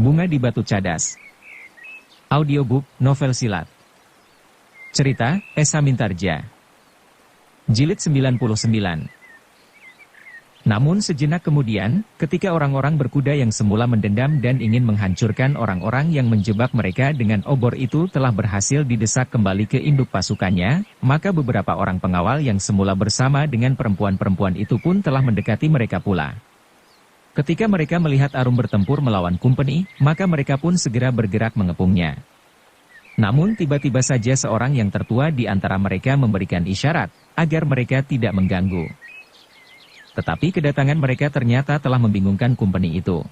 Bunga di Batu Cadas. Audiobook, novel silat. Cerita, Esa Mintarja. Jilid 99. Namun sejenak kemudian, ketika orang-orang berkuda yang semula mendendam dan ingin menghancurkan orang-orang yang menjebak mereka dengan obor itu telah berhasil didesak kembali ke induk pasukannya, maka beberapa orang pengawal yang semula bersama dengan perempuan-perempuan itu pun telah mendekati mereka pula. Ketika mereka melihat Arum bertempur melawan Kumpeni, maka mereka pun segera bergerak mengepungnya. Namun tiba-tiba saja seorang yang tertua di antara mereka memberikan isyarat, agar mereka tidak mengganggu. Tetapi kedatangan mereka ternyata telah membingungkan Kumpeni itu.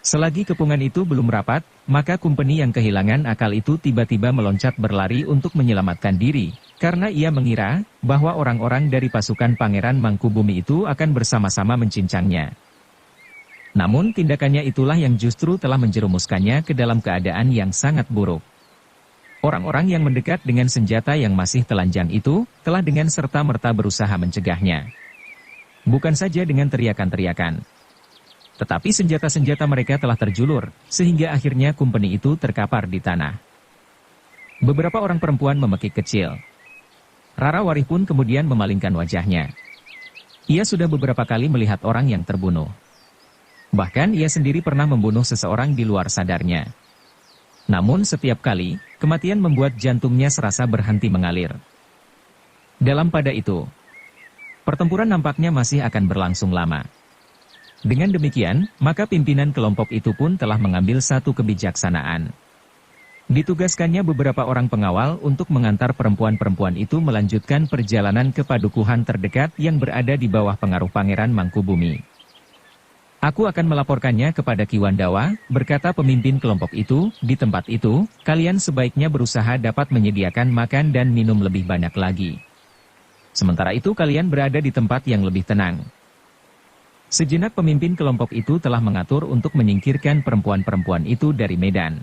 Selagi kepungan itu belum rapat, maka Kumpeni yang kehilangan akal itu tiba-tiba meloncat berlari untuk menyelamatkan diri, karena ia mengira bahwa orang-orang dari pasukan Pangeran Mangkubumi itu akan bersama-sama mencincangnya. Namun tindakannya itulah yang justru telah menjerumuskannya ke dalam keadaan yang sangat buruk. Orang-orang yang mendekat dengan senjata yang masih telanjang itu, telah dengan serta-merta berusaha mencegahnya. Bukan saja dengan teriakan-teriakan. Tetapi senjata-senjata mereka telah terjulur, sehingga akhirnya Kumpeni itu terkapar di tanah. Beberapa orang perempuan memekik kecil. Rara Warih pun kemudian memalingkan wajahnya. Ia sudah beberapa kali melihat orang yang terbunuh. Bahkan ia sendiri pernah membunuh seseorang di luar sadarnya. Namun setiap kali, kematian membuat jantungnya serasa berhenti mengalir. Dalam pada itu, pertempuran nampaknya masih akan berlangsung lama. Dengan demikian, maka pimpinan kelompok itu pun telah mengambil satu kebijaksanaan. Ditugaskannya beberapa orang pengawal untuk mengantar perempuan-perempuan itu melanjutkan perjalanan ke padukuhan terdekat yang berada di bawah pengaruh Pangeran Mangkubumi. Aku akan melaporkannya kepada Ki Wandawa, berkata pemimpin kelompok itu, di tempat itu, kalian sebaiknya berusaha dapat menyediakan makan dan minum lebih banyak lagi. Sementara itu kalian berada di tempat yang lebih tenang. Sejenak pemimpin kelompok itu telah mengatur untuk menyingkirkan perempuan-perempuan itu dari medan.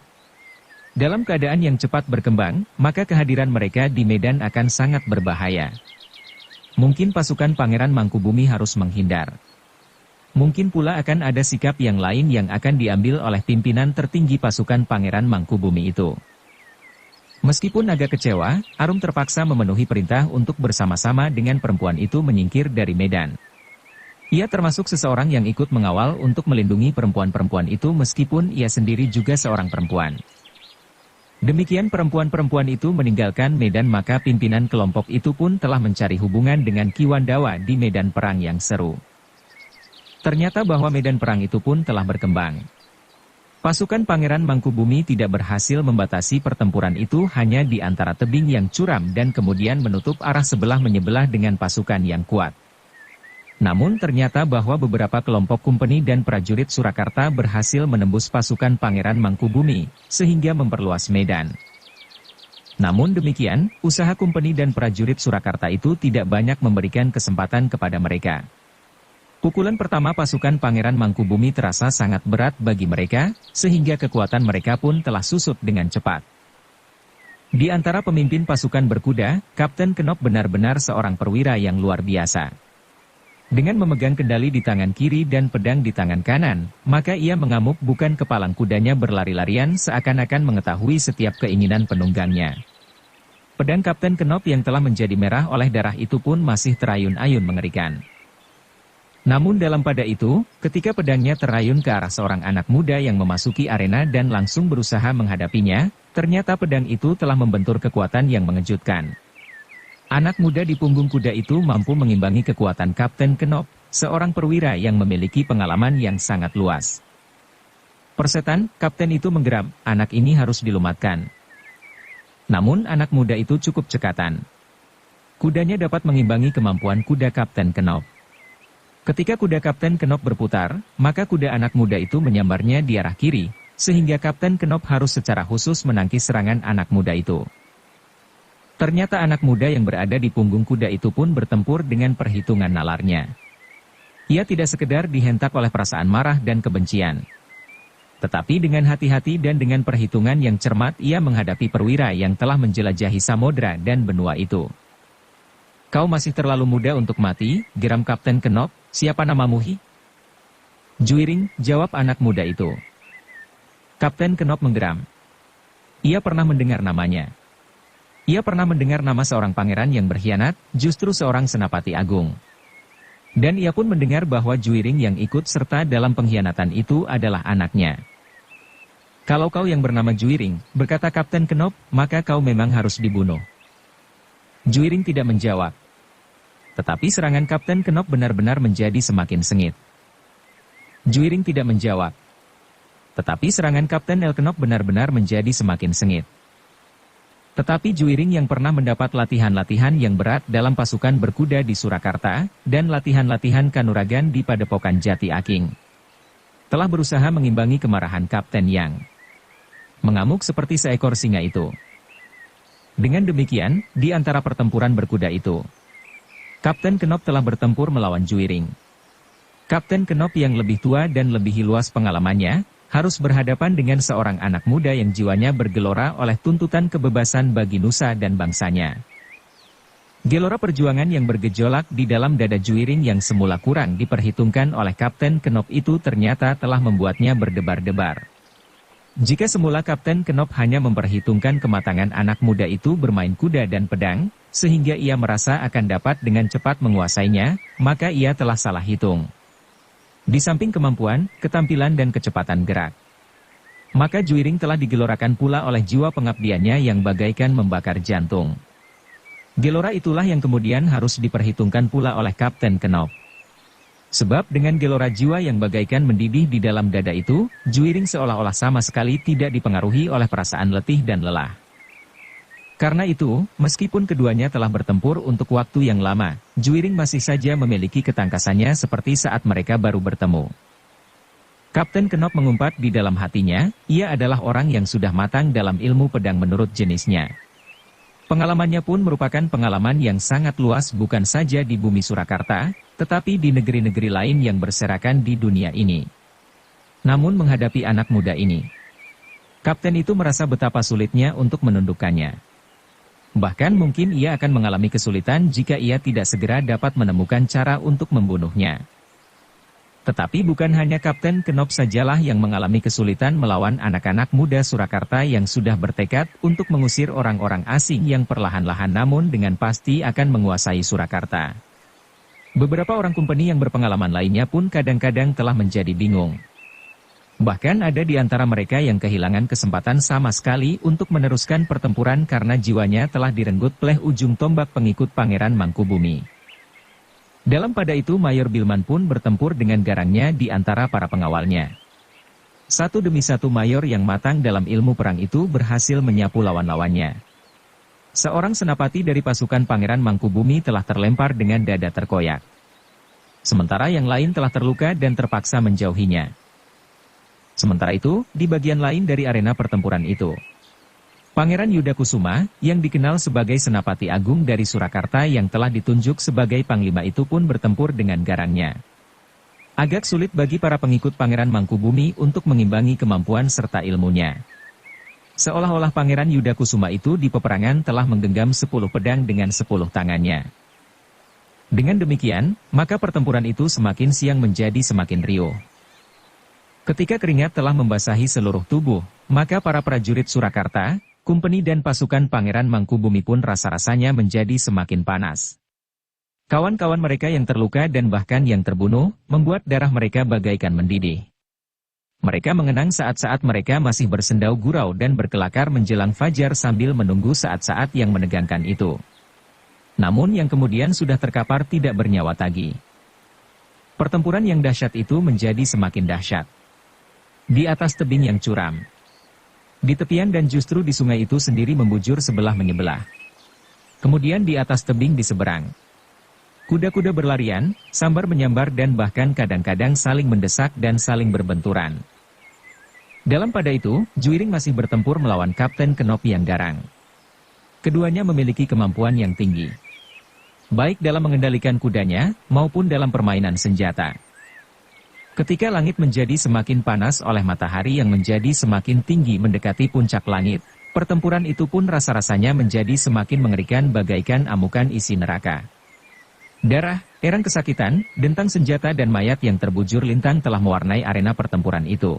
Dalam keadaan yang cepat berkembang, maka kehadiran mereka di medan akan sangat berbahaya. Mungkin pasukan Pangeran Mangkubumi harus menghindar. Mungkin pula akan ada sikap yang lain yang akan diambil oleh pimpinan tertinggi pasukan Pangeran Mangkubumi itu. Meskipun agak kecewa, Arum terpaksa memenuhi perintah untuk bersama-sama dengan perempuan itu menyingkir dari medan. Ia termasuk seseorang yang ikut mengawal untuk melindungi perempuan-perempuan itu meskipun ia sendiri juga seorang perempuan. Demikian perempuan-perempuan itu meninggalkan medan maka pimpinan kelompok itu pun telah mencari hubungan dengan Ki Wandawa di medan perang yang seru. Ternyata bahwa medan perang itu pun telah berkembang. Pasukan Pangeran Mangkubumi tidak berhasil membatasi pertempuran itu hanya di antara tebing yang curam dan kemudian menutup arah sebelah menyebelah dengan pasukan yang kuat. Namun ternyata bahwa beberapa kelompok Kumpeni dan prajurit Surakarta berhasil menembus pasukan Pangeran Mangkubumi, sehingga memperluas medan. Namun demikian, usaha Kumpeni dan prajurit Surakarta itu tidak banyak memberikan kesempatan kepada mereka. Pukulan pertama pasukan Pangeran Mangkubumi terasa sangat berat bagi mereka, sehingga kekuatan mereka pun telah susut dengan cepat. Di antara pemimpin pasukan berkuda, Kapten Kenop benar-benar seorang perwira yang luar biasa. Dengan memegang kendali di tangan kiri dan pedang di tangan kanan, maka ia mengamuk bukan kepalang kudanya berlari-larian seakan-akan mengetahui setiap keinginan penunggangnya. Pedang Kapten Kenop yang telah menjadi merah oleh darah itu pun masih terayun-ayun mengerikan. Namun dalam pada itu, ketika pedangnya terayun ke arah seorang anak muda yang memasuki arena dan langsung berusaha menghadapinya, ternyata pedang itu telah membentur kekuatan yang mengejutkan. Anak muda di punggung kuda itu mampu mengimbangi kekuatan Kapten Kenop, seorang perwira yang memiliki pengalaman yang sangat luas. Persetan, kapten itu menggeram, anak ini harus dilumatkan. Namun anak muda itu cukup cekatan. Kudanya dapat mengimbangi kemampuan kuda Kapten Kenop. Ketika kuda Kapten Kenop berputar, maka kuda anak muda itu menyambarnya di arah kiri, sehingga Kapten Kenop harus secara khusus menangkis serangan anak muda itu. Ternyata anak muda yang berada di punggung kuda itu pun bertempur dengan perhitungan nalarnya. Ia tidak sekedar dihentak oleh perasaan marah dan kebencian. Tetapi dengan hati-hati dan dengan perhitungan yang cermat ia menghadapi perwira yang telah menjelajahi samudra dan benua itu. Kau masih terlalu muda untuk mati, geram Kapten Kenop, siapa namamu? Juiring, jawab anak muda itu. Kapten Knop menggeram. Ia pernah mendengar namanya. Ia pernah mendengar nama seorang pangeran yang berkhianat, justru seorang senapati agung. Dan ia pun mendengar bahwa Juiring yang ikut serta dalam pengkhianatan itu adalah anaknya. Kalau kau yang bernama Juiring, berkata Kapten Knop, maka kau memang harus dibunuh. Juiring tidak menjawab. Tetapi serangan Kapten Knop benar-benar menjadi semakin sengit. Juiring tidak menjawab. Tetapi serangan Kapten Knop benar-benar menjadi semakin sengit. Tetapi Juiring yang pernah mendapat latihan-latihan yang berat dalam pasukan berkuda di Surakarta, dan latihan-latihan kanuragan di Padepokan Jati Aking, telah berusaha mengimbangi kemarahan Kapten yang mengamuk seperti seekor singa itu. Dengan demikian, di antara pertempuran berkuda itu, Kapten Knop telah bertempur melawan Juiring. Kapten Knop yang lebih tua dan lebih luas pengalamannya, harus berhadapan dengan seorang anak muda yang jiwanya bergelora oleh tuntutan kebebasan bagi nusa dan bangsanya. Gelora perjuangan yang bergejolak di dalam dada Juiring yang semula kurang diperhitungkan oleh Kapten Knop itu ternyata telah membuatnya berdebar-debar. Jika semula Kapten Knop hanya memperhitungkan kematangan anak muda itu bermain kuda dan pedang, sehingga ia merasa akan dapat dengan cepat menguasainya, maka ia telah salah hitung. Di samping kemampuan, ketampilan dan kecepatan gerak, maka Juiring telah digelorakan pula oleh jiwa pengabdiannya yang bagaikan membakar jantung. Gelora itulah yang kemudian harus diperhitungkan pula oleh Kapten Knop. Sebab dengan gelora jiwa yang bagaikan mendidih di dalam dada itu, Juiring seolah-olah sama sekali tidak dipengaruhi oleh perasaan letih dan lelah. Karena itu, meskipun keduanya telah bertempur untuk waktu yang lama, Juiring masih saja memiliki ketangkasannya seperti saat mereka baru bertemu. Kapten Knop mengumpat di dalam hatinya, ia adalah orang yang sudah matang dalam ilmu pedang menurut jenisnya. Pengalamannya pun merupakan pengalaman yang sangat luas bukan saja di bumi Surakarta, tetapi di negeri-negeri lain yang berserakan di dunia ini. Namun menghadapi anak muda ini, Kapten itu merasa betapa sulitnya untuk menundukkannya. Bahkan mungkin ia akan mengalami kesulitan jika ia tidak segera dapat menemukan cara untuk membunuhnya. Tetapi bukan hanya Kapten Knop sajalah yang mengalami kesulitan melawan anak-anak muda Surakarta yang sudah bertekad untuk mengusir orang-orang asing yang perlahan-lahan namun dengan pasti akan menguasai Surakarta. Beberapa orang kompeni yang berpengalaman lainnya pun kadang-kadang telah menjadi bingung. Bahkan ada di antara mereka yang kehilangan kesempatan sama sekali untuk meneruskan pertempuran karena jiwanya telah direnggut pleh ujung tombak pengikut Pangeran Mangkubumi. Dalam pada itu Mayor Bilman pun bertempur dengan garangnya di antara para pengawalnya. Satu demi satu mayor yang matang dalam ilmu perang itu berhasil menyapu lawan-lawannya. Seorang senapati dari pasukan Pangeran Mangkubumi telah terlempar dengan dada terkoyak. Sementara yang lain telah terluka dan terpaksa menjauhinya. Sementara itu, di bagian lain dari arena pertempuran itu, Pangeran Yudakusuma, yang dikenal sebagai Senapati Agung dari Surakarta yang telah ditunjuk sebagai Panglima itu pun bertempur dengan garangnya. Agak sulit bagi para pengikut Pangeran Mangkubumi untuk mengimbangi kemampuan serta ilmunya. Seolah-olah Pangeran Yudakusuma itu di peperangan telah menggenggam 10 pedang dengan 10 tangannya. Dengan demikian, maka pertempuran itu semakin siang menjadi semakin riuh. Ketika keringat telah membasahi seluruh tubuh, maka para prajurit Surakarta, kumpeni dan pasukan Pangeran Mangkubumi pun rasa-rasanya menjadi semakin panas. Kawan-kawan mereka yang terluka dan bahkan yang terbunuh, membuat darah mereka bagaikan mendidih. Mereka mengenang saat-saat mereka masih bersendau gurau dan berkelakar menjelang fajar sambil menunggu saat-saat yang menegangkan itu. Namun yang kemudian sudah terkapar tidak bernyawa lagi. Pertempuran yang dahsyat itu menjadi semakin dahsyat. Di atas tebing yang curam, di tepian dan justru di sungai itu sendiri membujur sebelah menyebelah. Kemudian di atas tebing di seberang, kuda-kuda berlarian, sambar menyambar dan bahkan kadang-kadang saling mendesak dan saling berbenturan. Dalam pada itu, Juiring masih bertempur melawan Kapten Knop yang garang. Keduanya memiliki kemampuan yang tinggi, baik dalam mengendalikan kudanya, maupun dalam permainan senjata. Ketika langit menjadi semakin panas oleh matahari yang menjadi semakin tinggi mendekati puncak langit, pertempuran itu pun rasa-rasanya menjadi semakin mengerikan bagaikan amukan isi neraka. Darah, erang kesakitan, dentang senjata dan mayat yang terbujur lintang telah mewarnai arena pertempuran itu.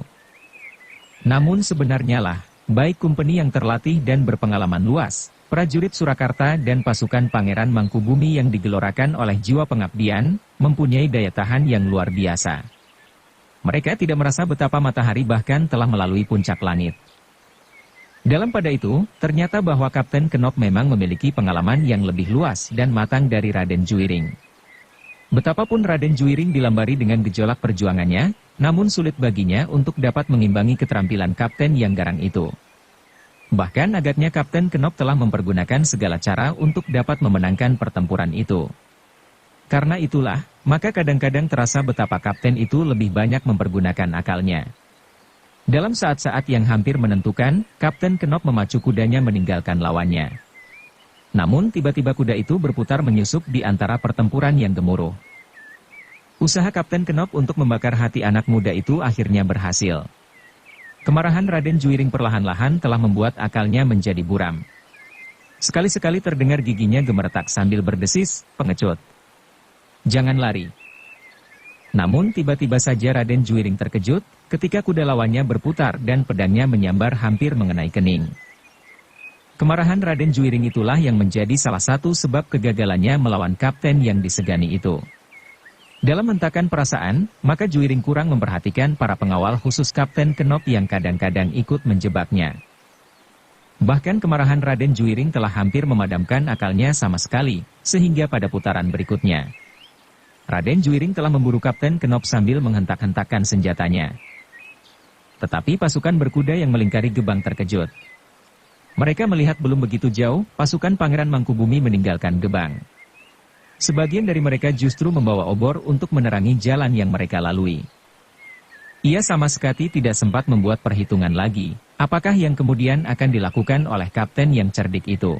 Namun sebenarnya lah, baik Kumpeni yang terlatih dan berpengalaman luas, prajurit Surakarta dan pasukan Pangeran Mangkubumi yang digelorakan oleh jiwa pengabdian, mempunyai daya tahan yang luar biasa. Mereka tidak merasa betapa matahari bahkan telah melalui puncak langit. Dalam pada itu, ternyata bahwa Kapten Kenop memang memiliki pengalaman yang lebih luas dan matang dari Raden Juiring. Betapapun Raden Juiring dilambari dengan gejolak perjuangannya, namun sulit baginya untuk dapat mengimbangi keterampilan Kapten yang garang itu. Bahkan agaknya Kapten Kenop telah mempergunakan segala cara untuk dapat memenangkan pertempuran itu. Karena itulah, maka kadang-kadang terasa betapa Kapten itu lebih banyak mempergunakan akalnya. Dalam saat-saat yang hampir menentukan, Kapten Kenop memacu kudanya meninggalkan lawannya. Namun tiba-tiba kuda itu berputar menyusup di antara pertempuran yang gemuruh. Usaha Kapten Kenop untuk membakar hati anak muda itu akhirnya berhasil. Kemarahan Raden Juiring perlahan-lahan telah membuat akalnya menjadi buram. Sekali-sekali terdengar giginya gemeretak sambil berdesis, "Pengecut. Jangan lari." Namun tiba-tiba saja Raden Juiring terkejut, ketika kuda lawannya berputar dan pedangnya menyambar hampir mengenai kening. Kemarahan Raden Juiring itulah yang menjadi salah satu sebab kegagalannya melawan kapten yang disegani itu. Dalam hentakan perasaan, maka Juiring kurang memperhatikan para pengawal khusus Kapten Kenop yang kadang-kadang ikut menjebaknya. Bahkan kemarahan Raden Juiring telah hampir memadamkan akalnya sama sekali, sehingga pada putaran berikutnya Raden Juiring telah memburu Kapten Kenop sambil menghentak-hentakkan senjatanya. Tetapi pasukan berkuda yang melingkari gebang terkejut. Mereka melihat belum begitu jauh, pasukan Pangeran Mangkubumi meninggalkan gebang. Sebagian dari mereka justru membawa obor untuk menerangi jalan yang mereka lalui. Ia sama sekali tidak sempat membuat perhitungan lagi, apakah yang kemudian akan dilakukan oleh kapten yang cerdik itu.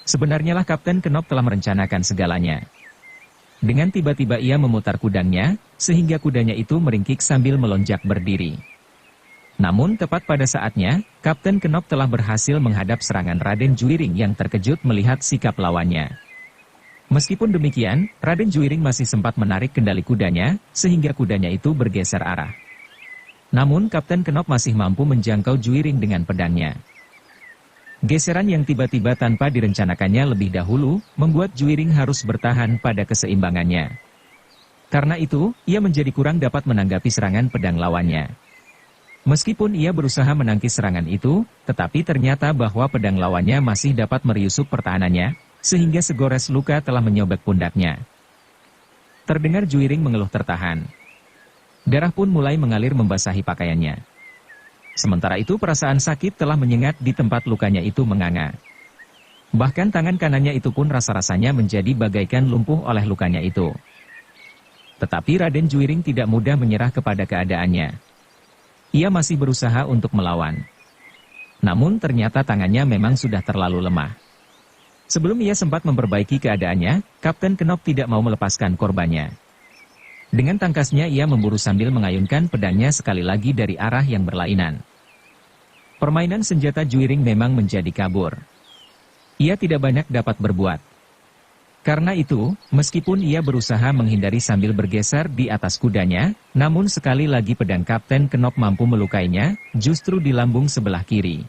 Sebenarnya lah Kapten Kenop telah merencanakan segalanya. Dengan tiba-tiba ia memutar kudangnya, sehingga kudanya itu meringkik sambil melonjak berdiri. Namun tepat pada saatnya, Kapten Kenop telah berhasil menghadap serangan Raden Juiring yang terkejut melihat sikap lawannya. Meskipun demikian, Raden Juiring masih sempat menarik kendali kudanya, sehingga kudanya itu bergeser arah. Namun Kapten Kenop masih mampu menjangkau Juiring dengan pedangnya. Geseran yang tiba-tiba tanpa direncanakannya lebih dahulu, membuat Juiring harus bertahan pada keseimbangannya. Karena itu, ia menjadi kurang dapat menanggapi serangan pedang lawannya. Meskipun ia berusaha menangkis serangan itu, tetapi ternyata bahwa pedang lawannya masih dapat meriusup pertahanannya, sehingga segores luka telah menyobek pundaknya. Terdengar Juiring mengeluh tertahan. Darah pun mulai mengalir membasahi pakaiannya. Sementara itu perasaan sakit telah menyengat di tempat lukanya itu menganga. Bahkan tangan kanannya itu pun rasa-rasanya menjadi bagaikan lumpuh oleh lukanya itu. Tetapi Raden Juiring tidak mudah menyerah kepada keadaannya. Ia masih berusaha untuk melawan. Namun ternyata tangannya memang sudah terlalu lemah. Sebelum ia sempat memperbaiki keadaannya, Kapten Kenop tidak mau melepaskan korbannya. Dengan tangkasnya ia memburu sambil mengayunkan pedangnya sekali lagi dari arah yang berlainan. Permainan senjata Juiring memang menjadi kabur. Ia tidak banyak dapat berbuat. Karena itu, meskipun ia berusaha menghindari sambil bergeser di atas kudanya, namun sekali lagi pedang Kapten Kenop mampu melukainya, justru di lambung sebelah kiri.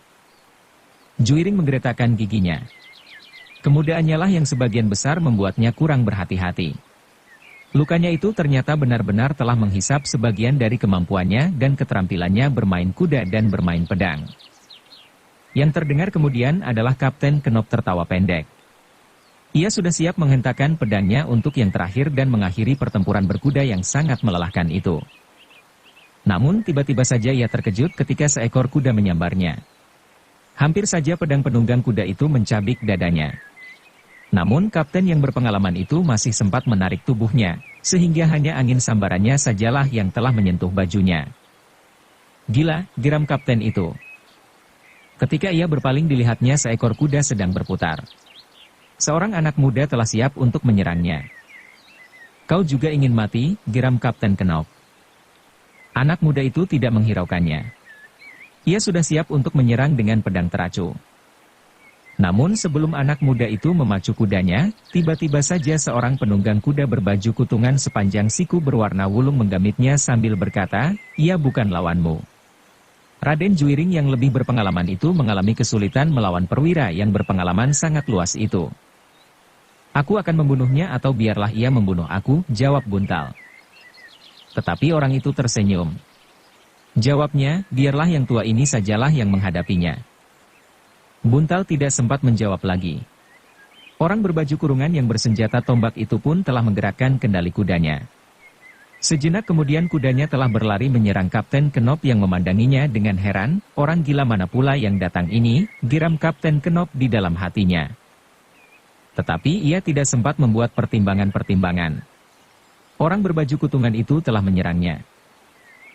Juiring menggeretakkan giginya. Kemudaannya lah yang sebagian besar membuatnya kurang berhati-hati. Lukanya itu ternyata benar-benar telah menghisap sebagian dari kemampuannya dan keterampilannya bermain kuda dan bermain pedang. Yang terdengar kemudian adalah Kapten Kenop tertawa pendek. Ia sudah siap menghentakkan pedangnya untuk yang terakhir dan mengakhiri pertempuran berkuda yang sangat melelahkan itu. Namun tiba-tiba saja ia terkejut ketika seekor kuda menyambarnya. Hampir saja pedang penunggang kuda itu mencabik dadanya. Namun kapten yang berpengalaman itu masih sempat menarik tubuhnya, sehingga hanya angin sambarannya sajalah yang telah menyentuh bajunya. "Gila," geram kapten itu. Ketika ia berpaling dilihatnya seekor kuda sedang berputar. Seorang anak muda telah siap untuk menyerangnya. "Kau juga ingin mati?" geram Kapten Kenop. Anak muda itu tidak menghiraukannya. Ia sudah siap untuk menyerang dengan pedang teracu. Namun sebelum anak muda itu memacu kudanya, tiba-tiba saja seorang penunggang kuda berbaju kutungan sepanjang siku berwarna wulung menggamitnya sambil berkata, "Ia bukan lawanmu." Raden Juiring yang lebih berpengalaman itu mengalami kesulitan melawan perwira yang berpengalaman sangat luas itu. Aku akan membunuhnya atau biarlah ia membunuh aku, jawab Buntal. Tetapi orang itu tersenyum. Jawabnya, biarlah yang tua ini sajalah yang menghadapinya. Buntal tidak sempat menjawab lagi. Orang berbaju kurungan yang bersenjata tombak itu pun telah menggerakkan kendali kudanya. Sejenak kemudian kudanya telah berlari menyerang Kapten Kenop yang memandanginya dengan heran. Orang gila mana pula yang datang ini, geram Kapten Kenop di dalam hatinya. Tetapi ia tidak sempat membuat pertimbangan-pertimbangan. Orang berbaju kutungan itu telah menyerangnya.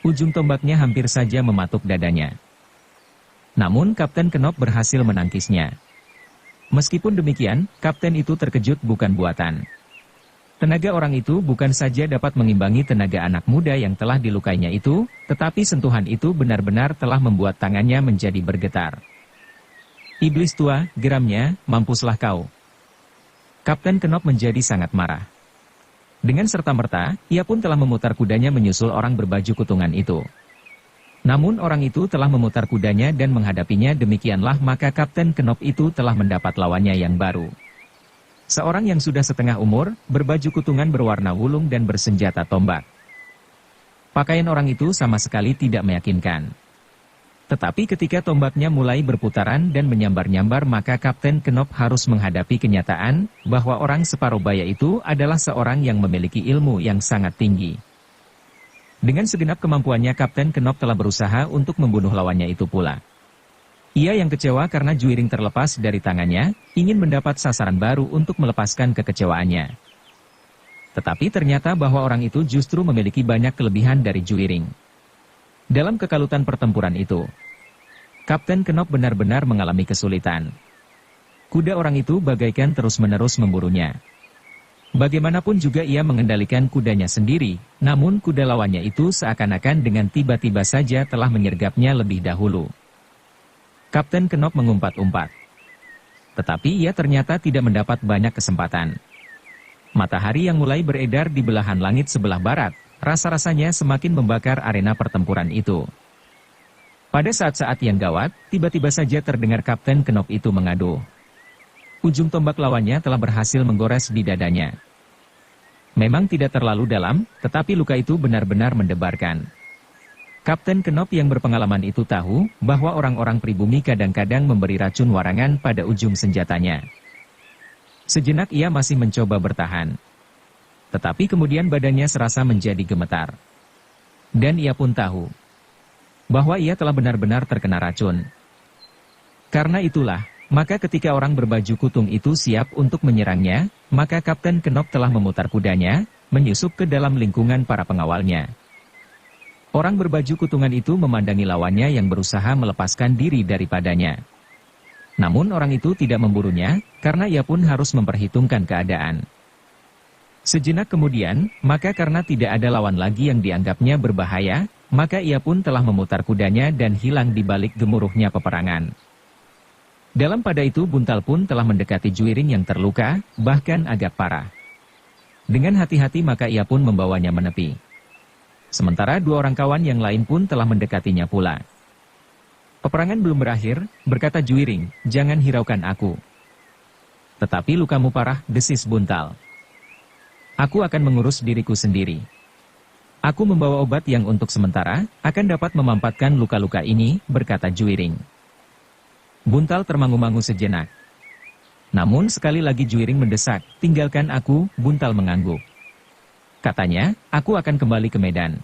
Ujung tombaknya hampir saja mematuk dadanya. Namun Kapten Kenop berhasil menangkisnya. Meskipun demikian, kapten itu terkejut bukan buatan. Tenaga orang itu bukan saja dapat mengimbangi tenaga anak muda yang telah dilukainya itu, tetapi sentuhan itu benar-benar telah membuat tangannya menjadi bergetar. Iblis tua, geramnya, mampuslah kau. Kapten Kenop menjadi sangat marah. Dengan serta-merta, ia pun telah memutar kudanya menyusul orang berbaju kutungan itu. Namun orang itu telah memutar kudanya dan menghadapinya, demikianlah maka Kapten Kenop itu telah mendapat lawannya yang baru. Seorang yang sudah setengah umur, berbaju kutungan berwarna wulung dan bersenjata tombak. Pakaian orang itu sama sekali tidak meyakinkan. Tetapi ketika tombaknya mulai berputaran dan menyambar-nyambar, maka Kapten Kenop harus menghadapi kenyataan bahwa orang separuh baya itu adalah seorang yang memiliki ilmu yang sangat tinggi. Dengan segenap kemampuannya Kapten Kenop telah berusaha untuk membunuh lawannya itu pula. Ia yang kecewa karena Juiring terlepas dari tangannya, ingin mendapat sasaran baru untuk melepaskan kekecewaannya. Tetapi ternyata bahwa orang itu justru memiliki banyak kelebihan dari Juiring. Dalam kekalutan pertempuran itu, Kapten Kenop benar-benar mengalami kesulitan. Kuda orang itu bagaikan terus-menerus memburunya. Bagaimanapun juga ia mengendalikan kudanya sendiri, namun kuda lawannya itu seakan-akan dengan tiba-tiba saja telah menyergapnya lebih dahulu. Kapten Kenop mengumpat-umpat. Tetapi ia ternyata tidak mendapat banyak kesempatan. Matahari yang mulai beredar di belahan langit sebelah barat, rasa-rasanya semakin membakar arena pertempuran itu. Pada saat-saat yang gawat, tiba-tiba saja terdengar Kapten Kenop itu mengaduh. Ujung tombak lawannya telah berhasil menggores di dadanya. Memang tidak terlalu dalam, tetapi luka itu benar-benar mendebarkan. Kapten Kenop yang berpengalaman itu tahu bahwa orang-orang pribumi kadang-kadang memberi racun warangan pada ujung senjatanya. Sejenak ia masih mencoba bertahan. Tetapi kemudian badannya serasa menjadi gemetar. Dan ia pun tahu bahwa ia telah benar-benar terkena racun. Karena itulah, maka ketika orang berbaju kutung itu siap untuk menyerangnya, maka Kapten Kenop telah memutar kudanya, menyusup ke dalam lingkungan para pengawalnya. Orang berbaju kutungan itu memandangi lawannya yang berusaha melepaskan diri daripadanya. Namun orang itu tidak memburunya, karena ia pun harus memperhitungkan keadaan. Sejenak kemudian, maka karena tidak ada lawan lagi yang dianggapnya berbahaya, maka ia pun telah memutar kudanya dan hilang di balik gemuruhnya peperangan. Dalam pada itu Buntal pun telah mendekati Juiring yang terluka, bahkan agak parah. Dengan hati-hati maka ia pun membawanya menepi. Sementara dua orang kawan yang lain pun telah mendekatinya pula. Peperangan belum berakhir, berkata Juiring, jangan hiraukan aku. Tetapi lukamu parah, desis Buntal. Aku akan mengurus diriku sendiri. Aku membawa obat yang untuk sementara, akan dapat memampatkan luka-luka ini, berkata Juiring. Buntal termangu-mangu sejenak. Namun sekali lagi Juiring mendesak, tinggalkan aku, Buntal mengangguk. Katanya, aku akan kembali ke Medan.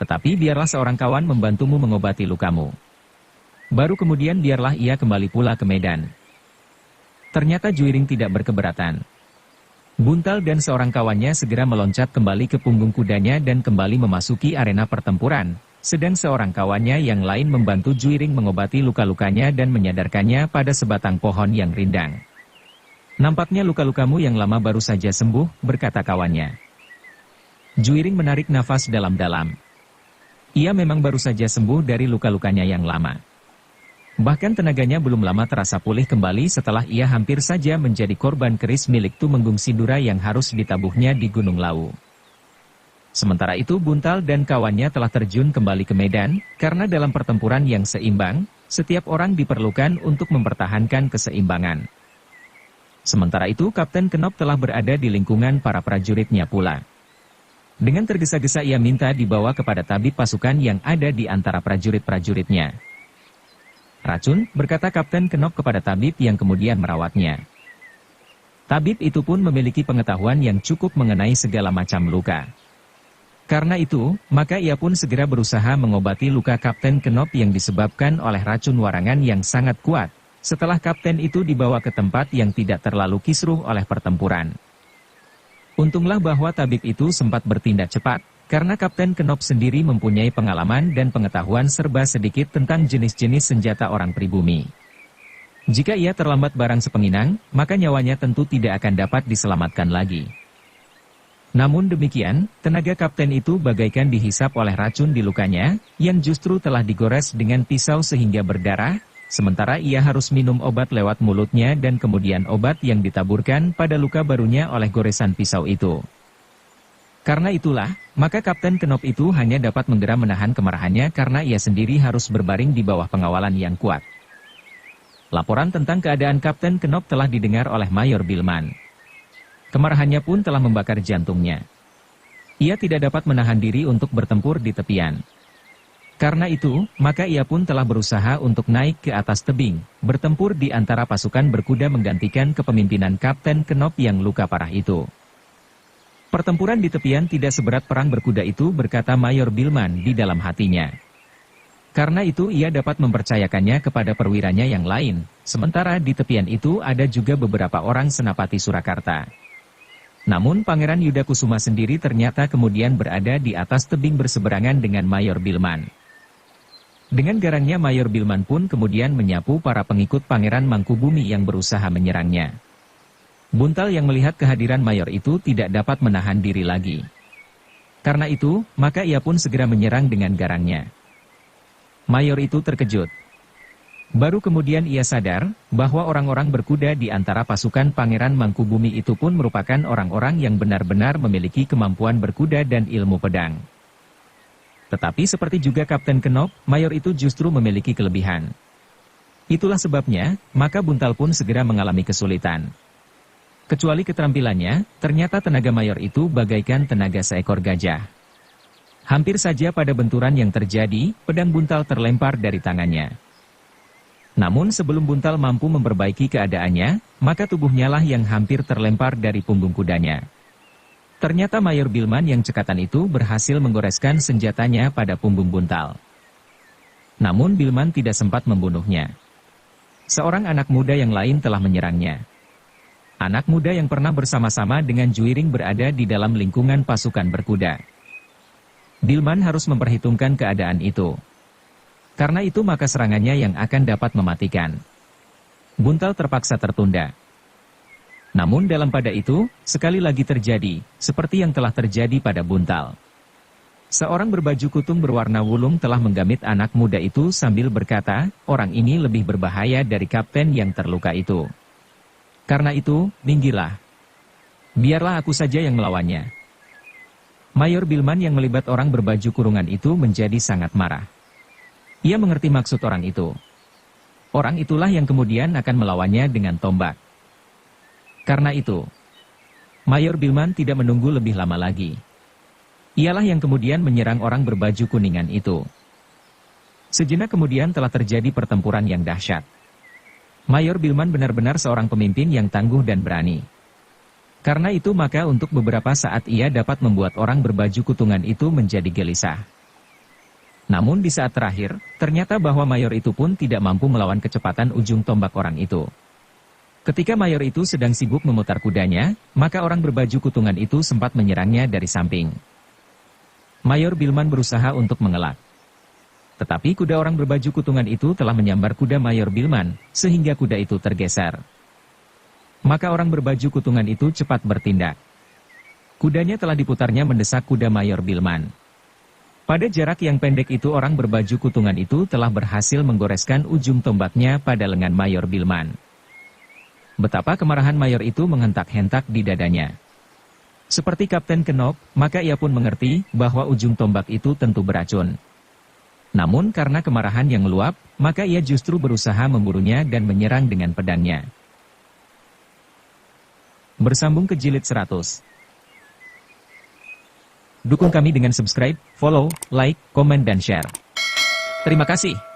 Tetapi biarlah seorang kawan membantumu mengobati lukamu. Baru kemudian biarlah ia kembali pula ke Medan. Ternyata Juiring tidak berkeberatan. Buntal dan seorang kawannya segera meloncat kembali ke punggung kudanya dan kembali memasuki arena pertempuran. Sedang seorang kawannya yang lain membantu Juiring mengobati luka-lukanya dan menyadarkannya pada sebatang pohon yang rindang. Nampaknya luka-lukamu yang lama baru saja sembuh, berkata kawannya. Juiring menarik nafas dalam-dalam. Ia memang baru saja sembuh dari luka-lukanya yang lama. Bahkan tenaganya belum lama terasa pulih kembali setelah ia hampir saja menjadi korban keris milik Tumenggung Sindura yang harus ditabuhnya di Gunung Lawu. Sementara itu Buntal dan kawannya telah terjun kembali ke medan, karena dalam pertempuran yang seimbang, setiap orang diperlukan untuk mempertahankan keseimbangan. Sementara itu Kapten Knop telah berada di lingkungan para prajuritnya pula. Dengan tergesa-gesa ia minta dibawa kepada tabib pasukan yang ada di antara prajurit-prajuritnya. "Racun," berkata Kapten Knop kepada tabib yang kemudian merawatnya. Tabib itu pun memiliki pengetahuan yang cukup mengenai segala macam luka. Karena itu, maka ia pun segera berusaha mengobati luka Kapten Knop yang disebabkan oleh racun warangan yang sangat kuat, setelah kapten itu dibawa ke tempat yang tidak terlalu kisruh oleh pertempuran. Untunglah bahwa tabib itu sempat bertindak cepat, karena Kapten Knop sendiri mempunyai pengalaman dan pengetahuan serba sedikit tentang jenis-jenis senjata orang pribumi. Jika ia terlambat barang sepenginang, maka nyawanya tentu tidak akan dapat diselamatkan lagi. Namun demikian, tenaga kapten itu bagaikan dihisap oleh racun di lukanya, yang justru telah digores dengan pisau sehingga berdarah, sementara ia harus minum obat lewat mulutnya dan kemudian obat yang ditaburkan pada luka barunya oleh goresan pisau itu. Karena itulah, maka Kapten Knop itu hanya dapat menggeram menahan kemarahannya karena ia sendiri harus berbaring di bawah pengawalan yang kuat. Laporan tentang keadaan Kapten Knop telah didengar oleh Mayor Bilman. Kemarahannya pun telah membakar jantungnya. Ia tidak dapat menahan diri untuk bertempur di tepian. Karena itu, maka ia pun telah berusaha untuk naik ke atas tebing, bertempur di antara pasukan berkuda menggantikan kepemimpinan Kapten Knop yang luka parah itu. "Pertempuran di tepian tidak seberat perang berkuda itu," berkata Mayor Bilman di dalam hatinya. Karena itu ia dapat mempercayakannya kepada perwiranya yang lain, sementara di tepian itu ada juga beberapa orang senapati Surakarta. Namun Pangeran Yudakusuma sendiri ternyata kemudian berada di atas tebing berseberangan dengan Mayor Bilman. Dengan garangnya Mayor Bilman pun kemudian menyapu para pengikut Pangeran Mangkubumi yang berusaha menyerangnya. Buntal yang melihat kehadiran Mayor itu tidak dapat menahan diri lagi. Karena itu, maka ia pun segera menyerang dengan garangnya. Mayor itu terkejut. Baru kemudian ia sadar, bahwa orang-orang berkuda di antara pasukan Pangeran Mangkubumi itu pun merupakan orang-orang yang benar-benar memiliki kemampuan berkuda dan ilmu pedang. Tetapi seperti juga Kapten Knop, Mayor itu justru memiliki kelebihan. Itulah sebabnya, maka Buntal pun segera mengalami kesulitan. Kecuali keterampilannya, ternyata tenaga Mayor itu bagaikan tenaga seekor gajah. Hampir saja pada benturan yang terjadi, pedang Buntal terlempar dari tangannya. Namun sebelum Buntal mampu memperbaiki keadaannya, maka tubuhnya lah yang hampir terlempar dari punggung kudanya. Ternyata Mayor Bilman yang cekatan itu berhasil menggoreskan senjatanya pada punggung Buntal. Namun Bilman tidak sempat membunuhnya. Seorang anak muda yang lain telah menyerangnya. Anak muda yang pernah bersama-sama dengan Juiring berada di dalam lingkungan pasukan berkuda. Bilman harus memperhitungkan keadaan itu. Karena itu maka serangannya yang akan dapat mematikan. Buntal terpaksa tertunda. Namun dalam pada itu, sekali lagi terjadi, seperti yang telah terjadi pada Buntal. Seorang berbaju kutung berwarna wulung telah menggamit anak muda itu sambil berkata, "Orang ini lebih berbahaya dari kapten yang terluka itu. Karena itu, minggirlah. Biarlah aku saja yang melawannya." Mayor Bilman yang melibat orang berbaju kurungan itu menjadi sangat marah. Ia mengerti maksud orang itu. Orang itulah yang kemudian akan melawannya dengan tombak. Karena itu, Mayor Bilman tidak menunggu lebih lama lagi. Ialah yang kemudian menyerang orang berbaju kuningan itu. Sejenak kemudian telah terjadi pertempuran yang dahsyat. Mayor Bilman benar-benar seorang pemimpin yang tangguh dan berani. Karena itu maka untuk beberapa saat ia dapat membuat orang berbaju kutungan itu menjadi gelisah. Namun di saat terakhir, ternyata bahwa Mayor itu pun tidak mampu melawan kecepatan ujung tombak orang itu. Ketika Mayor itu sedang sibuk memutar kudanya, maka orang berbaju kutungan itu sempat menyerangnya dari samping. Mayor Bilman berusaha untuk mengelak. Tetapi kuda orang berbaju kutungan itu telah menyambar kuda Mayor Bilman, sehingga kuda itu tergeser. Maka orang berbaju kutungan itu cepat bertindak. Kudanya telah diputarnya mendesak kuda Mayor Bilman. Pada jarak yang pendek itu orang berbaju kutungan itu telah berhasil menggoreskan ujung tombaknya pada lengan Mayor Bilman. Betapa kemarahan Mayor itu menghentak-hentak di dadanya. Seperti Kapten Kenok, maka ia pun mengerti bahwa ujung tombak itu tentu beracun. Namun karena kemarahan yang meluap, maka ia justru berusaha memburunya dan menyerang dengan pedangnya. Bersambung ke jilid 100. Dukung kami dengan subscribe, follow, like, komen dan share. Terima kasih.